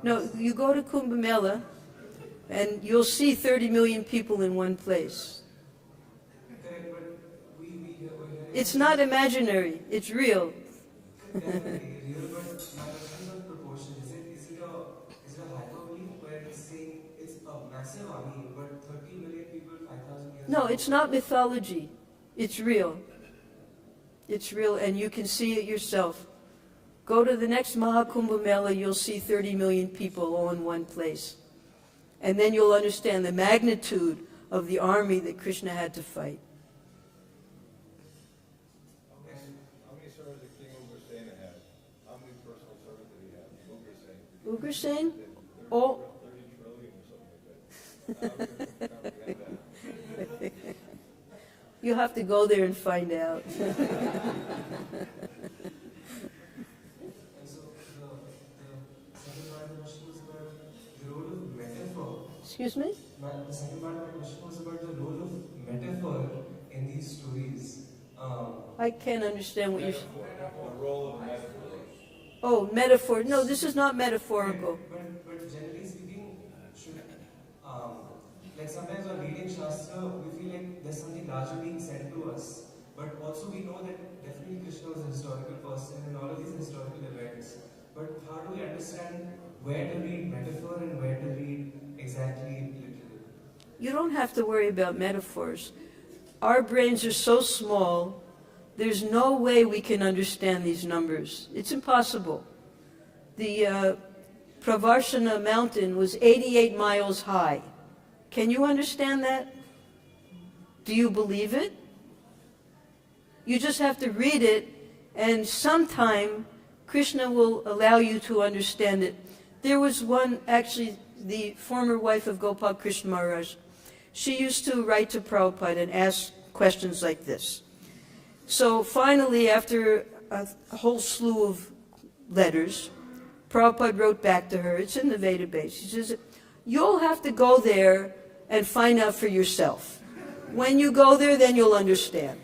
No, you go to Kumbh Mela and you'll see 30 million people in one place. Correct, but we're hearing It's not imaginary, it's real. definitely real, but my question is on proportion. Is it a hyperbole where it's saying it's a massive army, but 30 million people, 5,000 years No, ago? it's not mythology. It's real. It's real, and you can see it yourself. Go to the next Mahakumbh Mela, you'll see 30 million people all in one place. And then you'll understand the magnitude of the army that Krishna had to fight. Okay. How many stars did King Uber staying ahead? How What we're saying? All. You have to go there and find out. And so the second part of the question was about the role of metaphor. Excuse me? The second part of my question was about the role of metaphor in these stories. I can't understand what you're saying. The role of metaphors. Oh, metaphor. No, this is not metaphorical. But generally speaking, like sometimes while reading Shastra, we feel like there's something larger being said to us. But also we know that definitely Krishna was a historical person and all of these historical events. But how do we understand where to read metaphor and where to read exactly literal? You don't have to worry about metaphors. Our brains are so small, there's no way we can understand these numbers. It's impossible. The Pravarshana mountain was 88 miles high. Can you understand that? Do you believe it? You just have to read it, and sometime Krishna will allow you to understand it. There was one, actually, the former wife of Gopal Krishna Maharaj. She used to write to Prabhupada and ask questions like this. So finally, after a whole slew of letters, Prabhupada wrote back to her. It's in the database. He says, you'll have to go there and find out for yourself. When you go there, then you'll understand.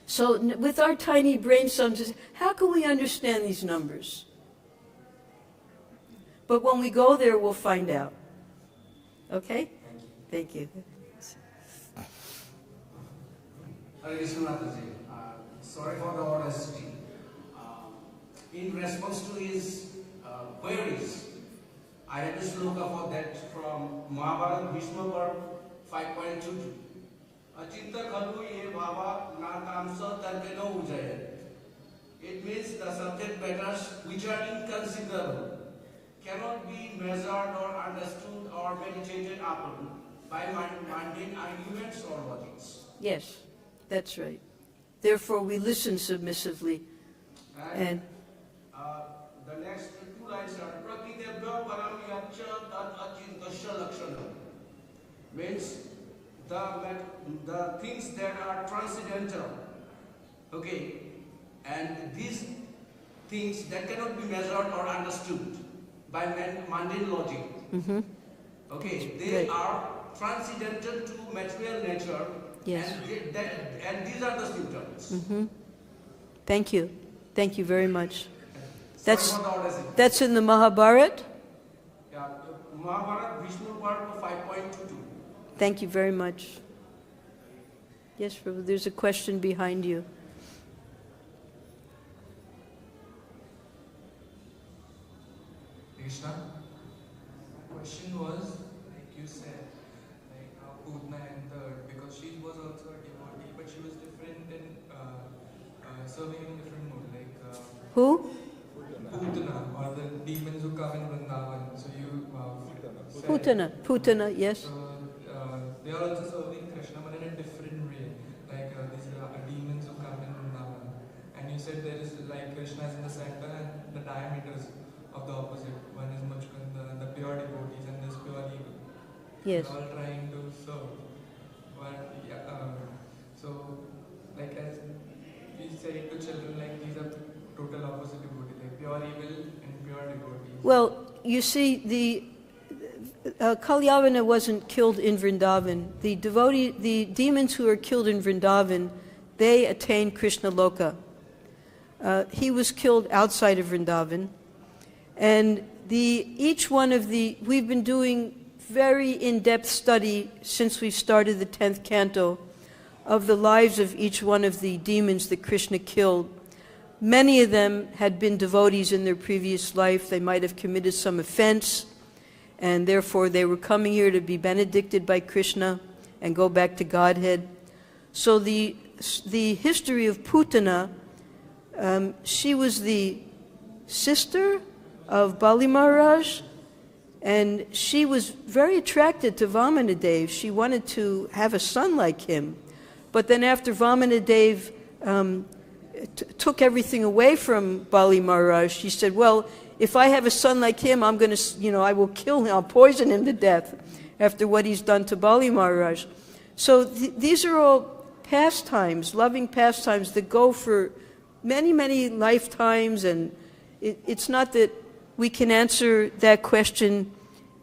So with our tiny brain sometimes, how can we understand these numbers? But when we go there, we'll find out. Okay? Thank you. Hare Krishna Mataji. Sorry for the honesty. In response to his queries, I had to sloka for that from Mahabharata Bhishma Parv 5.22. Achinta khalu ye bhava na tamsa tarkeno ujaya. It means the subject matters which are inconsiderable, cannot be measured or understood or meditated upon by mundane arguments or logics. Yes, that's right. Therefore, we listen submissively. And the next two lines are Prakritebhyo param yaccha tat achintasya lakshana. Means the things that are transcendental. Okay, and these things that cannot be measured or understood by mundane logic. Okay, they are transcendental to material nature. yes. And these are the symptoms. Thank you. Thank you very much. Sorry for the audacity. That's in the Mahabharata. Yeah, Mahabharata Bhishma Parv 5.22. Thank you very much. Yes, Prabhu, there's a question behind you. Krishna, my question was, like you said, like Putna and third, because she was also a devotee, but she was different in serving in a different mode. Like Who? Putna, or the demons who come in Vrindavan. So you said, Putana, yes. So they are also serving Krishna, but in a different way. Like these demons who come in Vrindavan. And you said there is like Krishna is in the center and the diameters of the opposite. One is Muchkanda, the pure devotees, and this pure evil. Yes. They're all trying to serve. But so like as we say to children, like these are total opposite devotees, like pure evil and pure devotees. Well, you see, the Kalyavana wasn't killed in Vrindavan. The demons who are killed in Vrindavan, they attained Krishna Loka. He was killed outside of Vrindavan. And each one of we've been doing very in-depth study since we started the 10th canto of the lives of each one of the demons that Krishna killed. Many of them had been devotees in their previous life. They might have committed some offense, and therefore they were coming here to be benedicted by Krishna and go back to Godhead. So the history of Putana, she was the sister of Bali Maharaj, and she was very attracted to Vamanadev. She wanted to have a son like him. But then after Vamanadev took everything away from Bali Maharaj. She said, well, if I have a son like him, I'm going to, I will kill him, I'll poison him to death after what he's done to Bali Maharaj. So these are all pastimes, loving pastimes that go for many, many lifetimes, and it's not that we can answer that question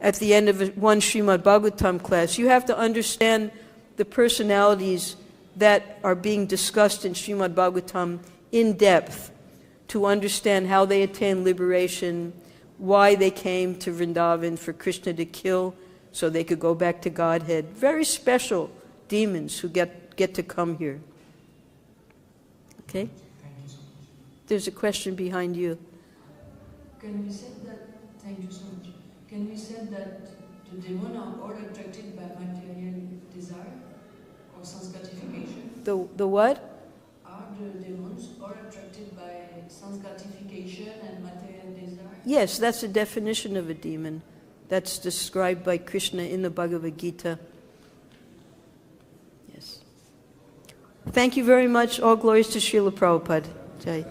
at the end of one Srimad Bhagavatam class. You have to understand the personalities that are being discussed in Srimad Bhagavatam in depth to understand how they attained liberation, why they came to Vrindavan for Krishna to kill so they could go back to Godhead. Very special demons who get to come here. Okay? Thank you so much. There's a question behind you. Can we say that, thank you so much, can we say that the demons are all attracted by material desire or sanskatification? The what? Are the demons all attracted by sanskatification and material desire? Yes, that's the definition of a demon. That's described by Krishna in the Bhagavad Gita. Yes. Thank you very much. All glories to Srila Prabhupada. Jai.